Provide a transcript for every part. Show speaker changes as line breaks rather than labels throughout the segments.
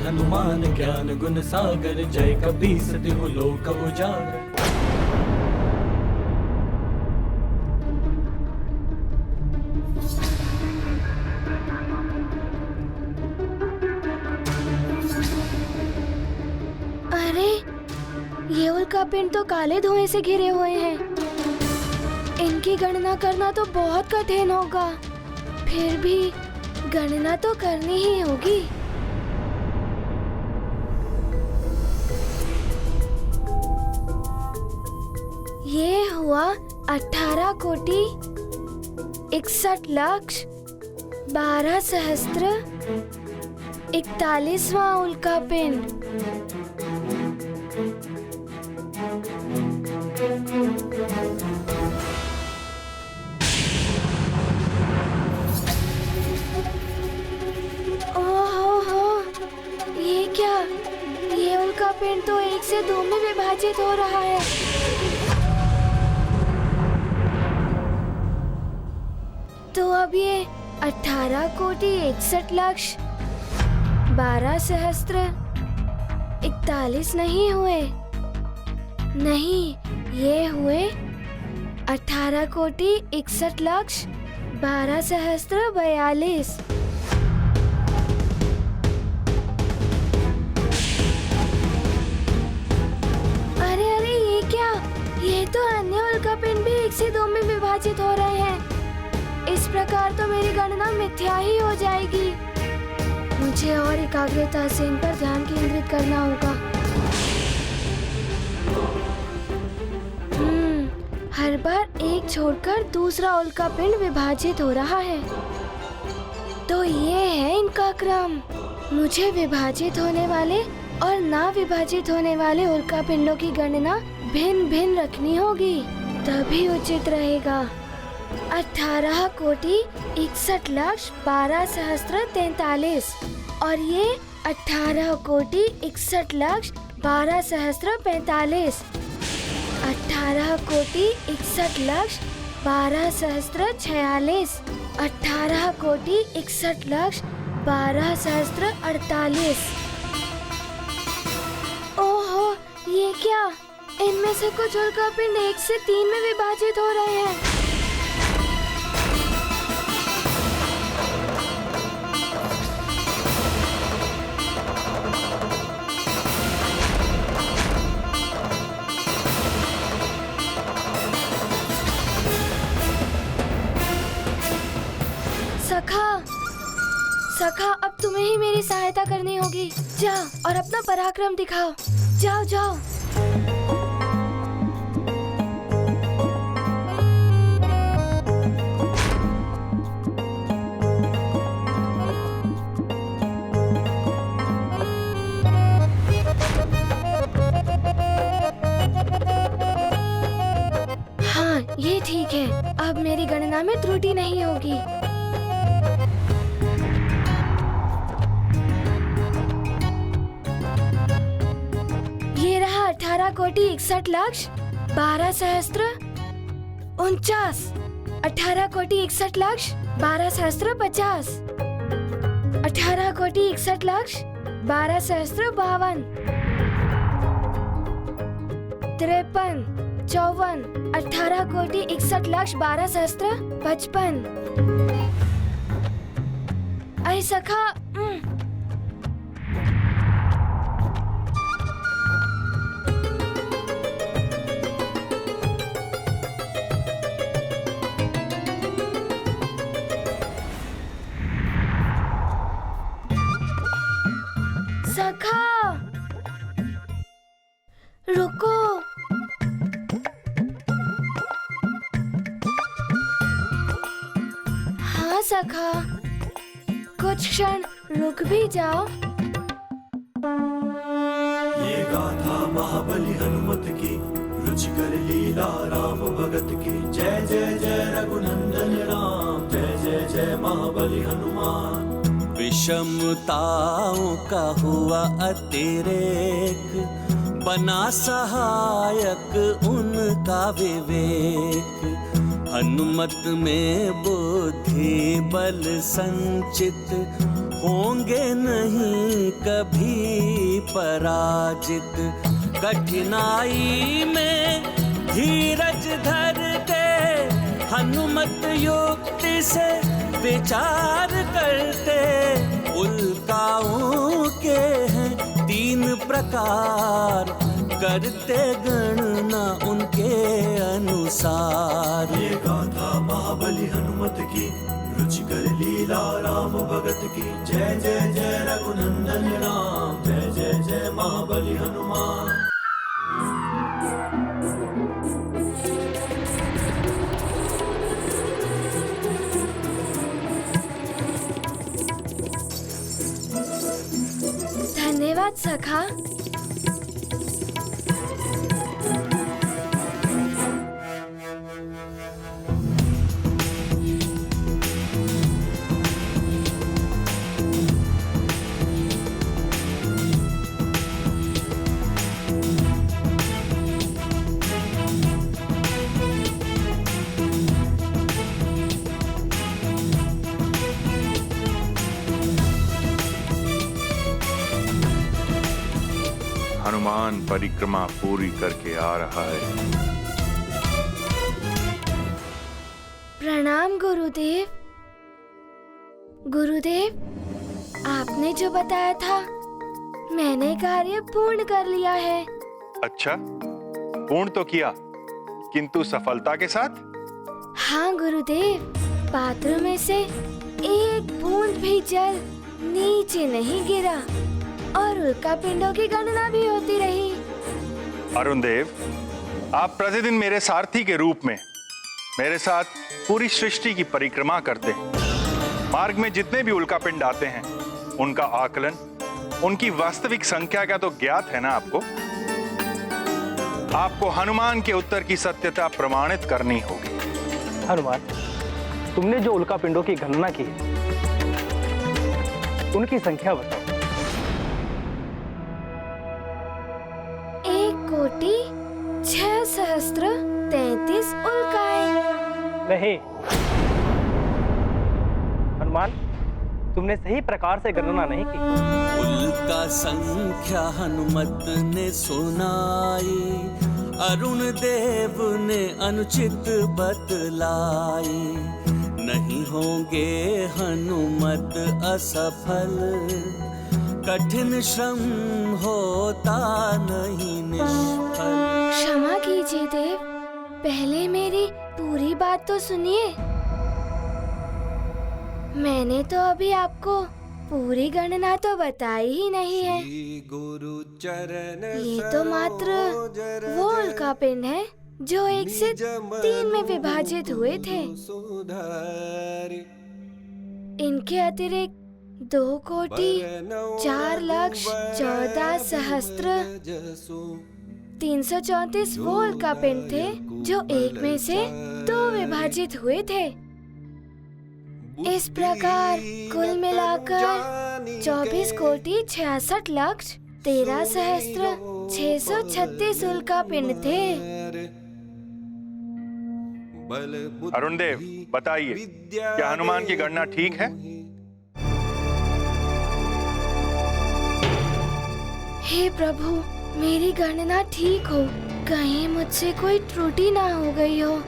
हनुमान ज्ञान गुण सागर, जय कपीस तिहु लोक उजागर।
अरे, ये उल्कापिंड तो काले धुएं से घिरे हुए हैं। इनकी गणना करना तो बहुत कठिन होगा। फिर भी गणना तो करनी ही होगी। ये हुआ 18 कोटि 61 लक्ष 12 सहस्त्र 41वां उल्कापिंड। ये क्या? ये उल्कापिंड तो 1 से 2 में विभाजित हो रहा है। तो अब ये 18 कोटि 61 लक्ष 12 सहस्त्र 41 नहीं हुए। नहीं, ये हुए 18 कोटि 61 लक्ष 12 सहस्त्र 42। ये तो अन्य उल्कापिंड भी 1 से 2 में विभाजित हो रहे हैं। इस प्रकार तो मेरी गणना मिथ्या ही हो जाएगी। मुझे और एकाग्रता से इन पर ध्यान केंद्रित करना होगा। हर बार एक छोड़कर दूसरा उल्कापिंड विभाजित हो रहा है। तो ये है इनका क्रम। मुझे विभाजित होने वाले और ना विभाजित होने वाले उल्कापिंडों की गणना भिन्न भिन्न रखनी होगी, तभी उचित रहेगा। 18 कोटि 61 लक्ष 12 सहस्त्र 43 और ये 18 कोटि 61 लक्ष 12 सहस्त्र 45। 18 कोटि 61 लक्ष 12 सहस्त्र 46। 18 कोटि 61 लक्ष 12 सहस्त्र 48। ओहो, ये क्या? इनमें से कुछ उल्कापिंड 1 से 3 में विभाजित हो रहे हैं। सखा, अब तुम्हें ही मेरी सहायता करनी होगी। जाओ और अपना पराक्रम दिखाओ। जाओ जाओ। हाँ, ये ठीक है। अब मेरी गणना में त्रुटि नहीं होगी। ये रहा 18 कोटि 61 लक्ष 12 सहस्त्र 49। 18 कोटि 61 लक्ष 12 सहस्त्र 50। 18 कोटि 61 लक्ष 12 सहस्त्र 52। 53, 54। 18 कोटि 61 लक्ष 12 सहस्त्र 55। अरे सखा, सखा रुको। हाँ सखा, कुछ क्षण रुक भी जाओ।
ये गाथा महाबली हनुमत की, रुचिकर लीला राम भगत की। जय जय जय रघुनंदन राम, जय जय जय महाबली हनुमान।
विषमताओं का हुआ अतिरेक, बना सहायक उनका विवेक। हनुमत में बुद्धि बल संचित, होंगे नहीं कभी पराजित। कठिनाई में धीरज धरते, हनुमत युक्ति से विचार करते। उल्काओं के हैं 3 प्रकार, करते गणना उनके अनुसार।
ये गाथा महाबली हनुमत की, रुचिकर लीला राम भगत की। जय जय जय रघुनंदन राम, जय जय जय महाबली हनुमान।
धन्यवाद सखा।
हनुमान परिक्रमा पूरी करके आ रहा है।
प्रणाम गुरुदेव। गुरुदेव, आपने जो बताया था मैंने कार्य पूर्ण कर लिया है।
अच्छा, पूर्ण तो किया, किंतु सफलता के साथ?
हाँ गुरुदेव, पात्र में से एक बूंद भी जल नीचे नहीं गिरा और उल्का पिंडों की गणना भी होती रही।
अरुण देव, आप प्रतिदिन मेरे सारथी के रूप में मेरे साथ पूरी सृष्टि की परिक्रमा करते हैं। मार्ग में जितने भी उल्का पिंड आते हैं उनका आकलन, उनकी वास्तविक संख्या का तो ज्ञात है ना आपको? आपको हनुमान के उत्तर की सत्यता प्रमाणित करनी होगी।
हनुमान, तुमने जो उल्का पिंडों की गणना की उनकी संख्या बताओ।
1,06,33 उल्काएं।
नहीं हनुमान, तुमने सही प्रकार से गणना नहीं की।
उल्का संख्या हनुमत ने सुनाई, अरुण देव ने अनुचित बतलाई। नहीं होंगे हनुमत असफल, कठिन श्रम होता नहीं निष्फल।
क्षमा कीजिए देव, पहले मेरी पूरी बात तो सुनिए। मैंने तो अभी आपको पूरी गणना तो बताई ही नहीं है। ये तो मात्र वो उल्का पिंड है जो 1 से 3 में विभाजित हुए थे। इनके अतिरिक्त 2,04,14,334 वो उल्का पिंड थे जो 1 में से 2 विभाजित हुए थे। इस प्रकार कुल मिलाकर 24,66,13,636 उल्का पिंड थे।
अरुण देव, बताइए, क्या हनुमान की गणना ठीक है?
हे प्रभु, मेरी गणना ठीक हो, कहीं मुझसे कोई त्रुटि ना हो गई हो।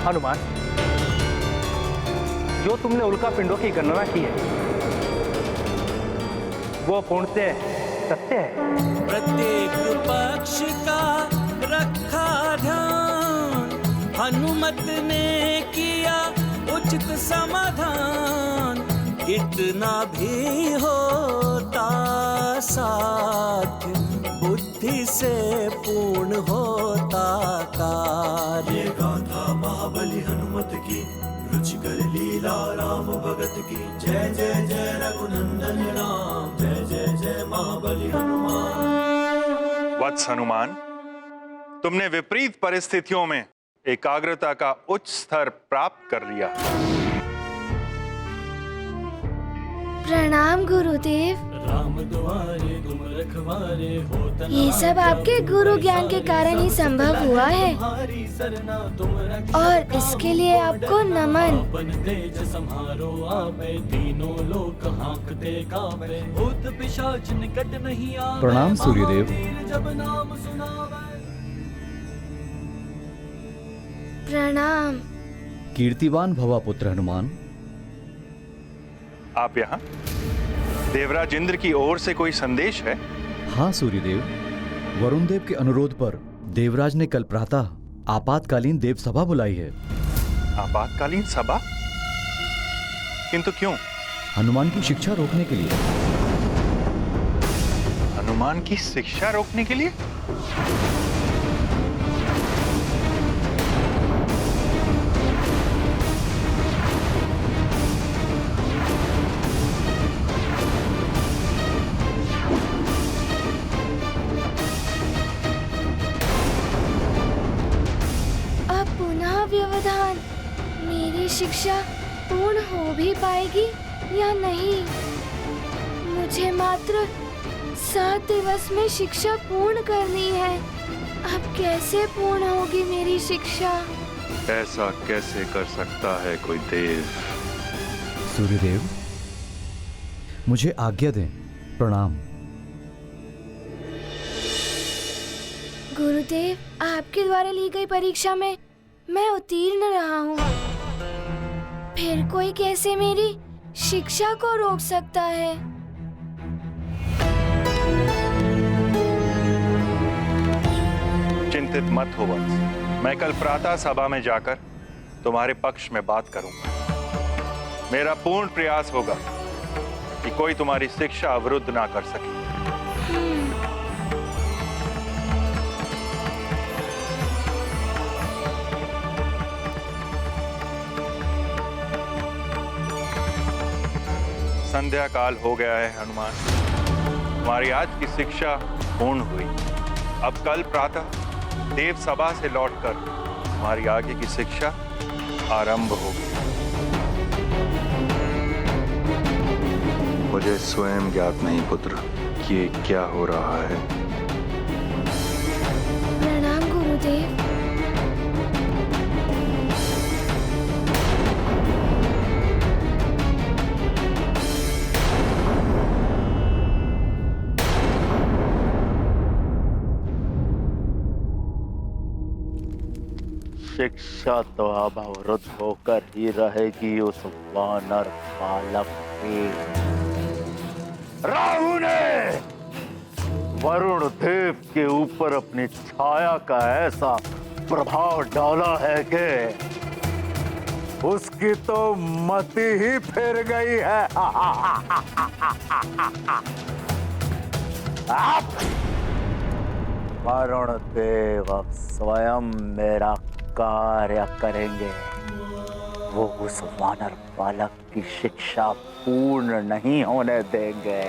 हनुमान, जो तुमने उल्का पिंडों की गणना की है वो पूर्ण से सत्य है।
प्रत्येक पक्ष का रखा ध्यान, हनुमत ने किया उचित समाधान। कितना भी होता साध्य, बुद्धि से पूर्ण होता कार्य।
ये गाथा महाबली हनुमत की, रुचिकर लीला राम भगत की। जय जय जय रघुनंदन राम, जय जय जय महाबली हनुमान।
वत्स हनुमान, तुमने विपरीत परिस्थितियों में एकाग्रता का उच्च स्तर प्राप्त कर लिया।
प्रणाम गुरुदेव।
राम दुआरे तुम रखवारे हो तना।
ये सब आपके गुरु ज्ञान के कारण ही संभव हुआ है
तुम्हारी सरना तुम रक्षा।
और इसके लिए आपको नमन।
अपन तेज संहारो आपे तीनों लोक हाँकते कांपे। भूत पिशाच निकट नहीं आवे।
प्रणाम सूर्यदेव।
महावीर जब नाम सुनावे।
प्रणाम।
कीर्तिवान भवा पुत्र हनुमान।
आप यहाँ देवराज इंद्र की ओर से कोई संदेश है?
हाँ सूर्यदेव, वरुण देव के अनुरोध पर देवराज ने कल प्रातः आपातकालीन देव सभा बुलाई है।
आपातकालीन सभा? किंतु क्यों?
हनुमान की शिक्षा रोकने के लिए।
हनुमान की शिक्षा रोकने के लिए?
व्यवधान, मेरी शिक्षा पूर्ण हो भी पाएगी या नहीं? मुझे मात्र 7 दिवस में शिक्षा पूर्ण करनी है। अब कैसे पूर्ण होगी मेरी शिक्षा?
ऐसा कैसे कर सकता है कोई देव?
सूर्यदेव, मुझे आज्ञा दें। प्रणाम।
गुरुदेव, आपके द्वारा ली गई परीक्षा में मैं उत्तीर्ण रहा हूँ। फिर कोई कैसे मेरी शिक्षा को रोक सकता है?
चिंतित मत हो वत्स, मैं कल प्रातः सभा में जाकर तुम्हारे पक्ष में बात करूंगा। मेरा पूर्ण प्रयास होगा कि कोई तुम्हारी शिक्षा अवरुद्ध ना कर सके। संध्या काल हो गया है हनुमान, तुम्हारी आज की शिक्षा पूर्ण हुई। अब कल प्रातः देव सभा से लौटकर तुम्हारी आगे की शिक्षा आरंभ होगी। मुझे स्वयं ज्ञात नहीं पुत्र कि ये क्या हो रहा है।
प्रणाम गुरुदेव।
शिक्षा तो अब अवरुद्ध होकर ही रहेगी उस वानर बालक की। राहु ने वरुण देव के ऊपर अपनी छाया का ऐसा प्रभाव डाला है कि उसकी तो मति ही फिर गई है। आप वरुण देव अब स्वयं मेरा कार्य करेंगे। वो उस वानर बालक की शिक्षा पूर्ण नहीं होने देंगे।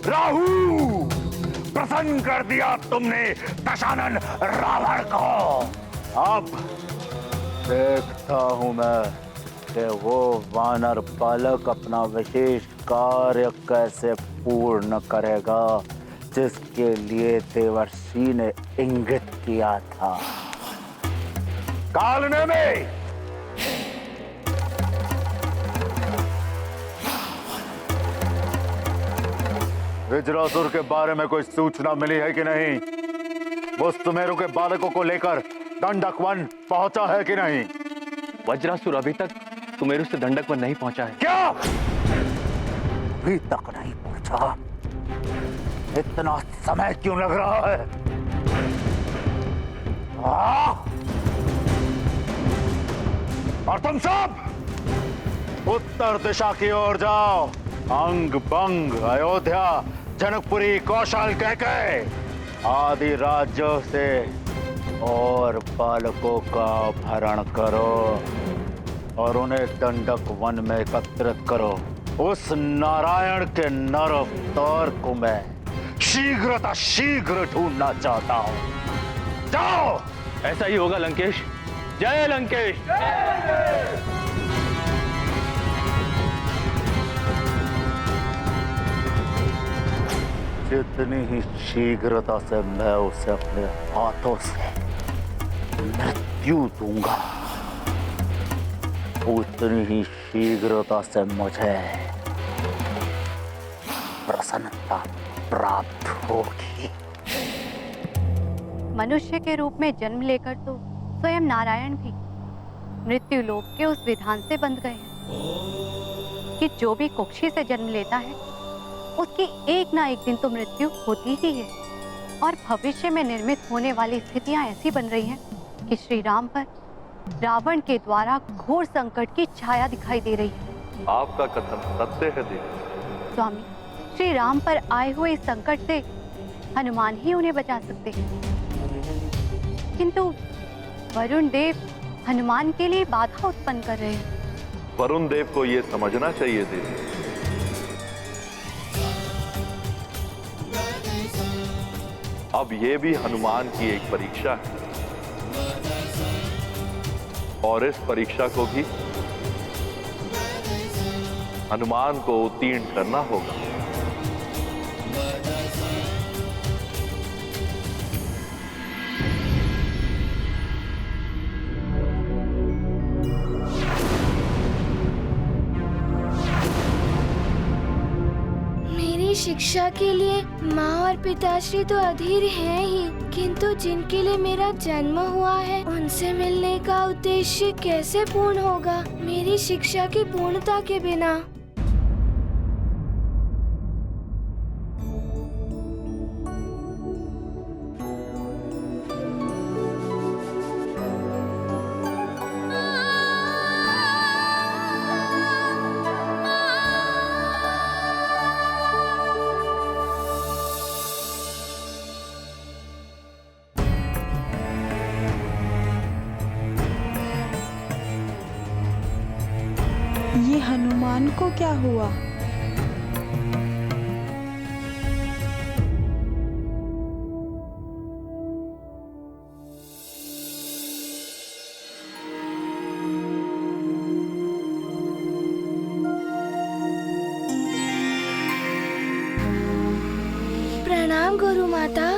राहु, प्रसन्न कर दिया तुमने दशानन रावण को। अब देखता हूं मैं कि वो वानर बालक अपना विशेष कार्य कैसे पूर्ण करेगा जिसके लिए देवर्षि ने इंगित किया था। कालने में वज्रासुर के बारे में कोई सूचना मिली है कि नहीं? वो सुमेरु के बालकों को लेकर दंडक वन पहुंचा है कि नहीं?
वज्रासुर अभी तक सुमेरु से दंडक वन नहीं पहुंचा है।
क्या अभी तक नहीं पहुंचा? इतना समय क्यों लग रहा है? और तुम सब उत्तर दिशा की ओर जाओ। अंग बंग, अयोध्या, जनकपुरी, कौशल कहके आदि राज्यों से और बालकों का अपहरण करो और उन्हें दंडक वन में एकत्रित करो। उस नारायण के नर अवतार को मैं शीघ्र ढूंढना चाहता हूं। जाओ।
ऐसा ही होगा लंकेश। जय लंकेश।
जितनी ही शीघ्रता से मैं उसे अपने हाथों से मृत्यु दूंगा, उतनी ही शीघ्रता से मुझे प्रसन्नता प्राप्त होगी।
मनुष्य के रूप में जन्म लेकर तो स्वयं नारायण भी मृत्यु लोक के उस विधान से बंध गए हैं कि जो भी कुक्षी से जन्म लेता है उसकी एक ना एक दिन तो मृत्यु होती ही है। और भविष्य में निर्मित होने वाली स्थितियां ऐसी बन रही हैं कि श्री राम पर रावण के द्वारा घोर संकट की छाया दिखाई दे रही है।
आपका कथन सत्य है देवी।
स्वामी, श्री राम पर आए हुए इस संकट से हनुमान ही उन्हें बचा सकते हैं, किंतु वरुण देव हनुमान के लिए बाधा उत्पन्न कर रहे हैं।
वरुण देव को यह समझना चाहिए देवी, अब ये भी हनुमान की एक परीक्षा है और इस परीक्षा को भी हनुमान को उत्तीर्ण करना होगा।
शिक्षा के लिए माँ और पिताश्री तो अधीर हैं ही, किंतु जिनके लिए मेरा जन्म हुआ है उनसे मिलने का उद्देश्य कैसे पूर्ण होगा मेरी शिक्षा की पूर्णता के बिना।
ये हनुमान को क्या हुआ?
प्रणाम गुरु माता।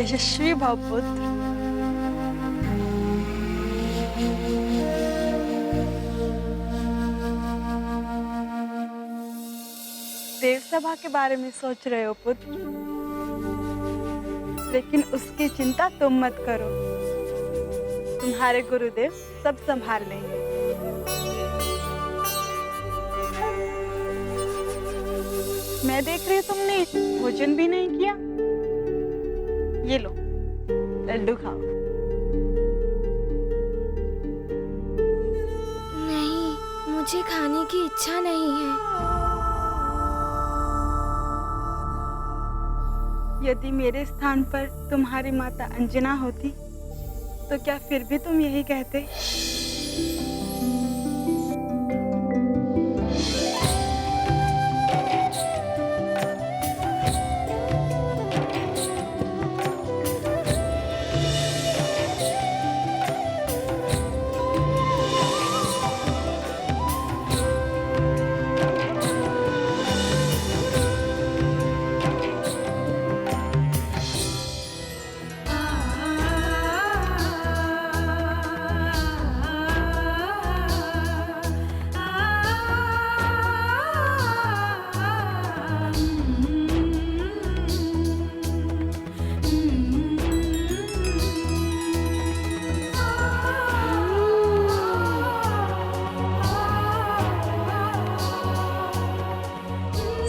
यशस्वी भव पुत्र। देव सभा के बारे में सोच रहे हो पुत्र, लेकिन उसकी चिंता तुम मत करो, तुम्हारे गुरुदेव सब संभाल लेंगे। मैं देख रही हूँ तुमने भोजन भी नहीं किया। ये लो लड्डू खाओ।
नहीं, मुझे खाने की इच्छा नहीं है।
यदि मेरे स्थान पर तुम्हारी माता अंजना होती तो क्या फिर भी तुम यही कहते?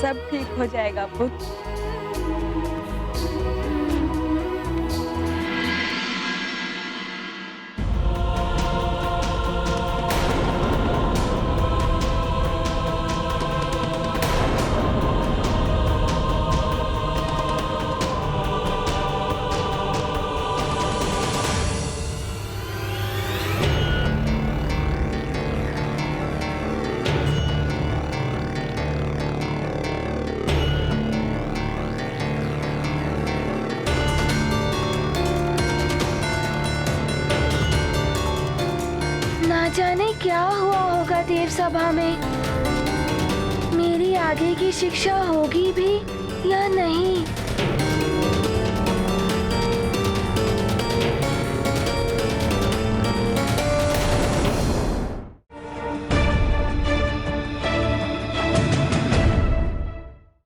सब ठीक हो जाएगा पुत्र।
जाने क्या हुआ होगा देव सभा में, मेरी आगे की शिक्षा होगी भी या नहीं।